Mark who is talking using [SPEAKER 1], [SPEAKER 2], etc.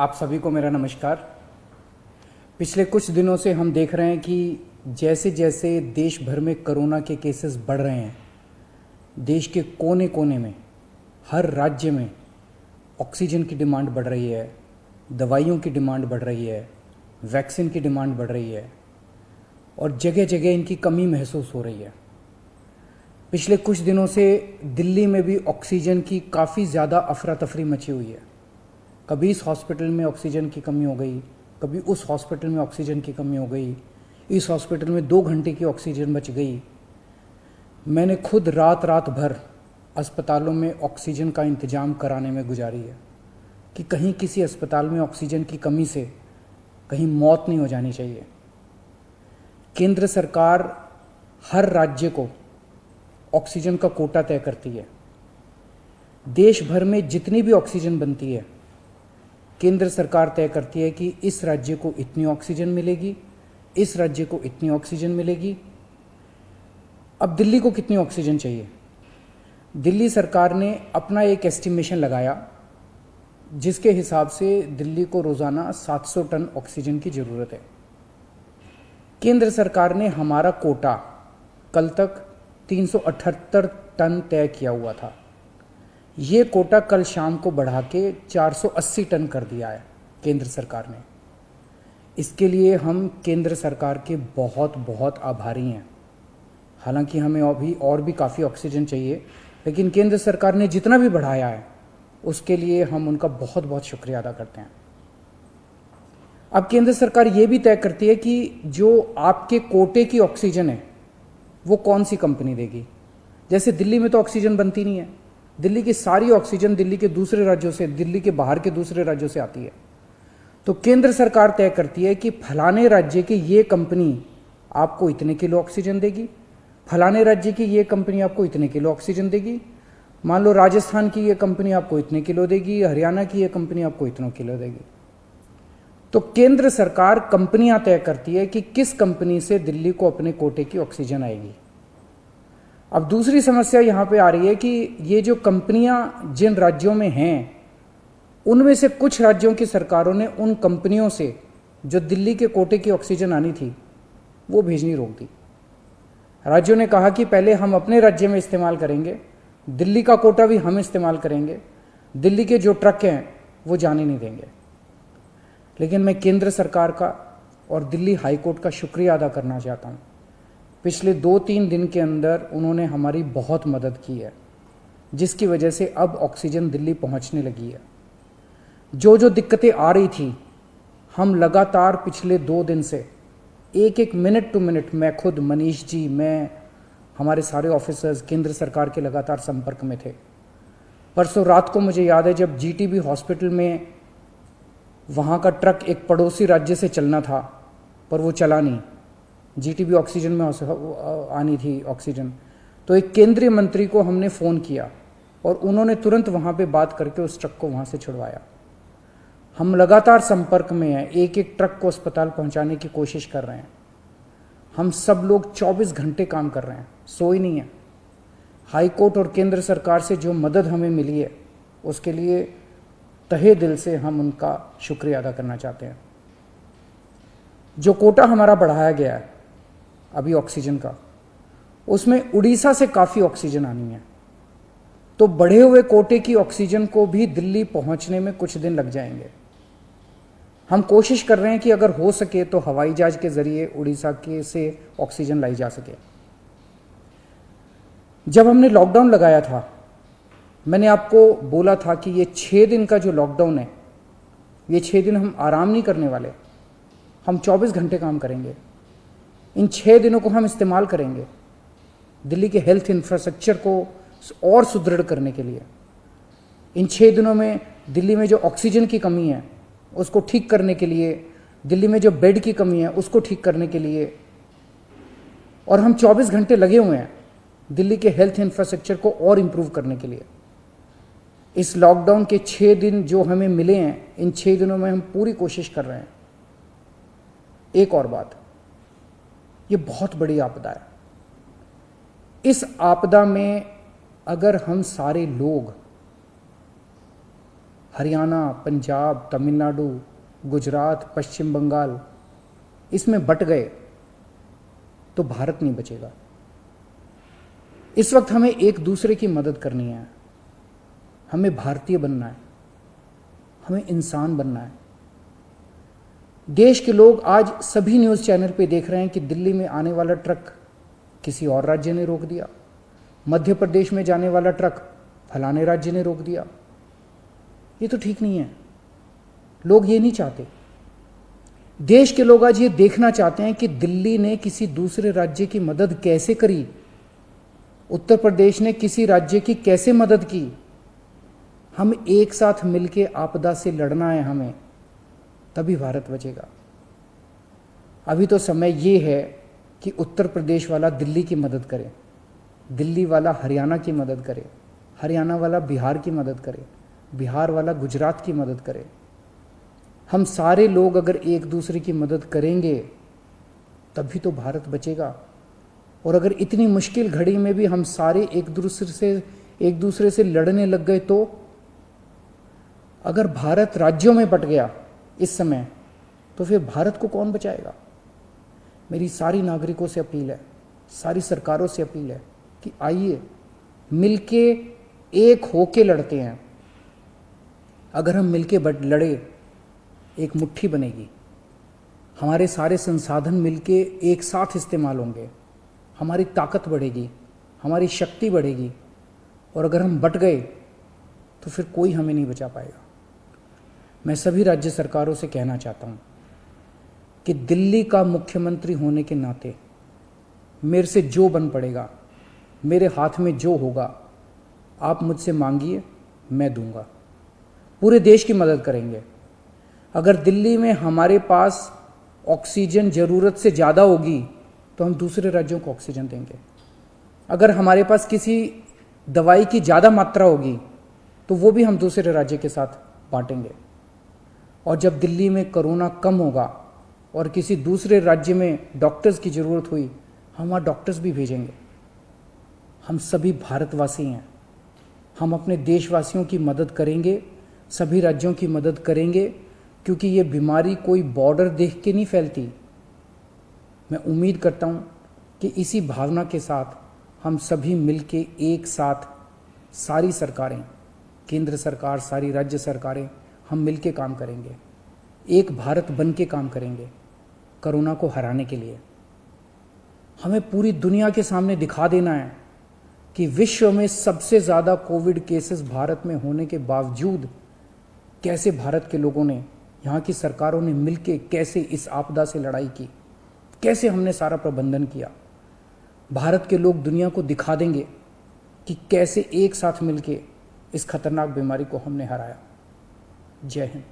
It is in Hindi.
[SPEAKER 1] आप सभी को मेरा नमस्कार। पिछले कुछ दिनों से हम देख रहे हैं कि जैसे जैसे देश भर में कोरोना के केसेस बढ़ रहे हैं, देश के कोने कोने में, हर राज्य में ऑक्सीजन की डिमांड बढ़ रही है, दवाइयों की डिमांड बढ़ रही है, वैक्सीन की डिमांड बढ़ रही है और जगह जगह इनकी कमी महसूस हो रही है। पिछले कुछ दिनों से दिल्ली में भी ऑक्सीजन की काफ़ी ज़्यादा अफरा तफरी मची हुई है। कभी इस हॉस्पिटल में ऑक्सीजन की कमी हो गई, कभी उस हॉस्पिटल में ऑक्सीजन की कमी हो गई, इस हॉस्पिटल में 2 घंटे की ऑक्सीजन बच गई। मैंने खुद रात रात भर अस्पतालों में ऑक्सीजन का इंतज़ाम कराने में गुजारी है कि कहीं किसी अस्पताल में ऑक्सीजन की कमी से कहीं मौत नहीं हो जानी चाहिए। केंद्र सरकार हर राज्य को ऑक्सीजन का कोटा तय करती है। देश भर में जितनी भी ऑक्सीजन बनती है, केंद्र सरकार तय करती है कि इस राज्य को इतनी ऑक्सीजन मिलेगी, इस राज्य को इतनी ऑक्सीजन मिलेगी। अब दिल्ली को कितनी ऑक्सीजन चाहिए? दिल्ली सरकार ने अपना एक एस्टिमेशन लगाया जिसके हिसाब से दिल्ली को रोज़ाना 700 टन ऑक्सीजन की ज़रूरत है। केंद्र सरकार ने हमारा कोटा कल तक 378 टन तय किया हुआ था। ये कोटा कल शाम को बढ़ा के 480 टन कर दिया है केंद्र सरकार ने। इसके लिए हम केंद्र सरकार के बहुत बहुत आभारी हैं। हालांकि हमें अभी और भी काफ़ी ऑक्सीजन चाहिए, लेकिन केंद्र सरकार ने जितना भी बढ़ाया है उसके लिए हम उनका बहुत बहुत शुक्रिया अदा करते हैं। अब केंद्र सरकार ये भी तय करती है कि जो आपके कोटे की ऑक्सीजन है वो कौन सी कंपनी देगी। जैसे दिल्ली में तो ऑक्सीजन बनती नहीं है, दिल्ली की सारी ऑक्सीजन दिल्ली के दूसरे राज्यों से, दिल्ली के बाहर के दूसरे राज्यों से आती है। तो केंद्र सरकार तय करती है कि फलाने राज्य की ये कंपनी आपको इतने किलो ऑक्सीजन देगी, फलाने राज्य की ये कंपनी आपको इतने किलो ऑक्सीजन देगी। मान लो राजस्थान की ये कंपनी आपको इतने किलो देगी, हरियाणा की ये कंपनी आपको इतने किलो देगी। तो केंद्र सरकार कंपनियां तय करती है कि किस कंपनी से दिल्ली को अपने कोटे की ऑक्सीजन आएगी। अब दूसरी समस्या यहां पे आ रही है कि ये जो कंपनियां जिन राज्यों में हैं, उनमें से कुछ राज्यों की सरकारों ने उन कंपनियों से जो दिल्ली के कोटे की ऑक्सीजन आनी थी वो भेजनी रोक दी। राज्यों ने कहा कि पहले हम अपने राज्य में इस्तेमाल करेंगे, दिल्ली का कोटा भी हम इस्तेमाल करेंगे, दिल्ली के जो ट्रक हैं वो जाने नहीं देंगे। लेकिन मैं केंद्र सरकार का और दिल्ली हाई कोर्ट का शुक्रिया अदा करना चाहता हूँ। पिछले 2-3 दिन के अंदर उन्होंने हमारी बहुत मदद की है, जिसकी वजह से अब ऑक्सीजन दिल्ली पहुँचने लगी है। जो जो दिक्कतें आ रही थी, हम लगातार पिछले 2 दिन से एक मिनट टू मिनट, मैं खुद, मनीष जी, मैं, हमारे सारे ऑफिसर्स केंद्र सरकार के लगातार संपर्क में थे। परसों रात को मुझे याद है जब जीटीबी हॉस्पिटल में वहाँ का ट्रक एक पड़ोसी राज्य से चलना था पर वो चला नहीं, जीटीबी ऑक्सीजन में आनी थी ऑक्सीजन, तो एक केंद्रीय मंत्री को हमने फ़ोन किया और उन्होंने तुरंत वहाँ पे बात करके उस ट्रक को वहाँ से छुड़वाया। हम लगातार संपर्क में हैं, एक ट्रक को अस्पताल पहुँचाने की कोशिश कर रहे हैं। हम सब लोग 24 घंटे काम कर रहे हैं, सोई नहीं है। हाई कोर्ट और केंद्र सरकार से जो मदद हमें मिली है उसके लिए तहे दिल से हम उनका शुक्रिया अदा करना चाहते हैं। जो कोटा हमारा बढ़ाया गया है अभी ऑक्सीजन का, उसमें उड़ीसा से काफ़ी ऑक्सीजन आनी है, तो बढ़े हुए कोटे की ऑक्सीजन को भी दिल्ली पहुंचने में कुछ दिन लग जाएंगे। हम कोशिश कर रहे हैं कि अगर हो सके तो हवाई जहाज के जरिए उड़ीसा के से ऑक्सीजन लाई जा सके। जब हमने लॉकडाउन लगाया था, मैंने आपको बोला था कि ये 6 दिन का जो लॉकडाउन है, ये 6 दिन हम आराम नहीं करने वाले, हम 24 घंटे काम करेंगे। इन 6 दिनों को हम इस्तेमाल करेंगे दिल्ली के हेल्थ इंफ्रास्ट्रक्चर को और सुदृढ़ करने के लिए। इन 6 दिनों में दिल्ली में जो ऑक्सीजन की कमी है उसको ठीक करने के लिए, दिल्ली में जो बेड की कमी है उसको ठीक करने के लिए, और हम 24 घंटे लगे हुए हैं दिल्ली के हेल्थ इंफ्रास्ट्रक्चर को और इम्प्रूव करने के लिए। इस लॉकडाउन के 6 दिन जो हमें मिले हैं, इन 6 दिनों में हम पूरी कोशिश कर रहे हैं। एक और बात, ये बहुत बड़ी आपदा है। इस आपदा में अगर हम सारे लोग हरियाणा, पंजाब, तमिलनाडु, गुजरात, पश्चिम बंगाल इसमें बट गए तो भारत नहीं बचेगा। इस वक्त हमें एक दूसरे की मदद करनी है, हमें भारतीय बनना है, हमें इंसान बनना है। देश के लोग आज सभी न्यूज़ चैनल पे देख रहे हैं कि दिल्ली में आने वाला ट्रक किसी और राज्य ने रोक दिया, मध्य प्रदेश में जाने वाला ट्रक फलाने राज्य ने रोक दिया। ये तो ठीक नहीं है, लोग ये नहीं चाहते। देश के लोग आज ये देखना चाहते हैं कि दिल्ली ने किसी दूसरे राज्य की मदद कैसे करी, उत्तर प्रदेश ने किसी राज्य की कैसे मदद की। हम एक साथ मिलके आपदा से लड़ना है हमें, तभी भारत बचेगा। अभी तो समय ये है कि उत्तर प्रदेश वाला दिल्ली की मदद करे, दिल्ली वाला हरियाणा की मदद करे, हरियाणा वाला बिहार की मदद करे, बिहार वाला गुजरात की मदद करे। हम सारे लोग अगर एक दूसरे की मदद करेंगे तभी तो भारत बचेगा। और अगर इतनी मुश्किल घड़ी में भी हम सारे एक दूसरे से लड़ने लग गए तो अगर भारत राज्यों में बट गया इस समय तो फिर भारत को कौन बचाएगा। मेरी सारी नागरिकों से अपील है, सारी सरकारों से अपील है कि आइए मिलके एक होके लड़ते हैं। अगर हम मिलके लड़े एक मुट्ठी बनेगी, हमारे सारे संसाधन मिलके एक साथ इस्तेमाल होंगे, हमारी ताकत बढ़ेगी, हमारी शक्ति बढ़ेगी। और अगर हम बट गए तो फिर कोई हमें नहीं बचा पाएगा। मैं सभी राज्य सरकारों से कहना चाहता हूँ कि दिल्ली का मुख्यमंत्री होने के नाते मेरे से जो बन पड़ेगा, मेरे हाथ में जो होगा, आप मुझसे मांगिए, मैं दूंगा। पूरे देश की मदद करेंगे। अगर दिल्ली में हमारे पास ऑक्सीजन ज़रूरत से ज़्यादा होगी तो हम दूसरे राज्यों को ऑक्सीजन देंगे। अगर हमारे पास किसी दवाई की ज़्यादा मात्रा होगी तो वो भी हम दूसरे राज्य के साथ बांटेंगे। और जब दिल्ली में कोरोना कम होगा और किसी दूसरे राज्य में डॉक्टर्स की ज़रूरत हुई, हम वहाँ डॉक्टर्स भी भेजेंगे। हम सभी भारतवासी हैं, हम अपने देशवासियों की मदद करेंगे, सभी राज्यों की मदद करेंगे, क्योंकि ये बीमारी कोई बॉर्डर देख के नहीं फैलती। मैं उम्मीद करता हूँ कि इसी भावना के साथ हम सभी मिलके एक साथ, सारी सरकारें, केंद्र सरकार, सारी राज्य सरकारें, हम मिलके काम करेंगे, एक भारत बन के काम करेंगे कोरोना को हराने के लिए। हमें पूरी दुनिया के सामने दिखा देना है कि विश्व में सबसे ज़्यादा कोविड केसेस भारत में होने के बावजूद कैसे भारत के लोगों ने, यहाँ की सरकारों ने मिलके कैसे इस आपदा से लड़ाई की, कैसे हमने सारा प्रबंधन किया। भारत के लोग दुनिया को दिखा देंगे कि कैसे एक साथ मिलके इस खतरनाक बीमारी को हमने हराया। जय हिंद।